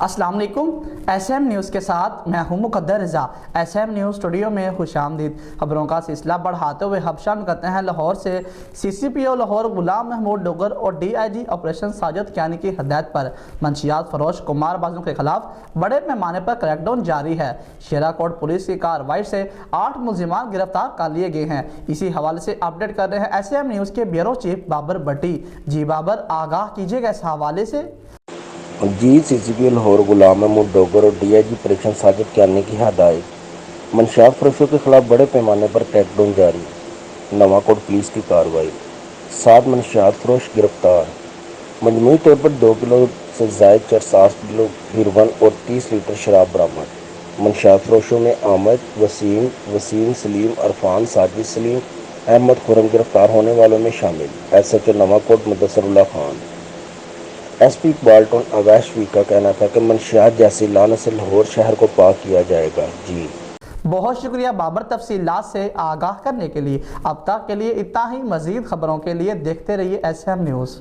अस्सलाम वालेकुम। SM news के साथ मैं हूं मुकद्दर रज़ा। SM न्यूज़ स्टूडियो में खुशामदीद। खबरों का सिलसिला बढ़ाते हुए हबशान करते हैं लाहौर से। CCPO लाहौर गुलाम महमूद डोगर और DIG ऑपरेशन साजिद कियानी की हदायत पर मंशियात फरोश कुमार बाजों के खिलाफ बड़े पैमाने पर क्रैकडाउन जारी है। शेरा कोट पुलिस की कार्रवाई से 8 मुलजिमान गिरफ्तार कर लिए गए हैं। इसी हवाले से अपडेट कर रहे हैं SM न्यूज़ के ब्यूरो चीफ बाबर भट्टी। जी बाबर, आगाह कीजिएगा इस हवाले से। जी CCPO लाहौर गुलाम महमूद डोगर और DIG ऑपरेशन साजिद कियानी की हदायत। मंशियात फरोशों के खिलाफ बड़े पैमाने पर क्रैकडाउन जारी। नवाकोट पुलिस की कार्रवाई, 7 मंशियात फरोश गिरफ्तार। मजमूई तौर पर 2 किलो से जायद चरस, 8 किलो हीरोइन और 30 लीटर शराब बरामद। मंशियात फरोशों में आमद, वसीम सलीम, अरफान, साजिद सलीम, अहमद खुरम गिरफ्तार होने वालों में शामिल। SHO नवाकोट मुदस्सरुल्लाह खान, SP इकबाल टोन अवैश वी का कहना था कि मंशियात जैसी लानत से लाहौर शहर को पाक किया जाएगा। जी बहुत शुक्रिया बाबर तफसीलात से आगाह करने के लिए। अब तक के लिए इतना ही। मजीद खबरों के लिए देखते रहिए SM न्यूज़।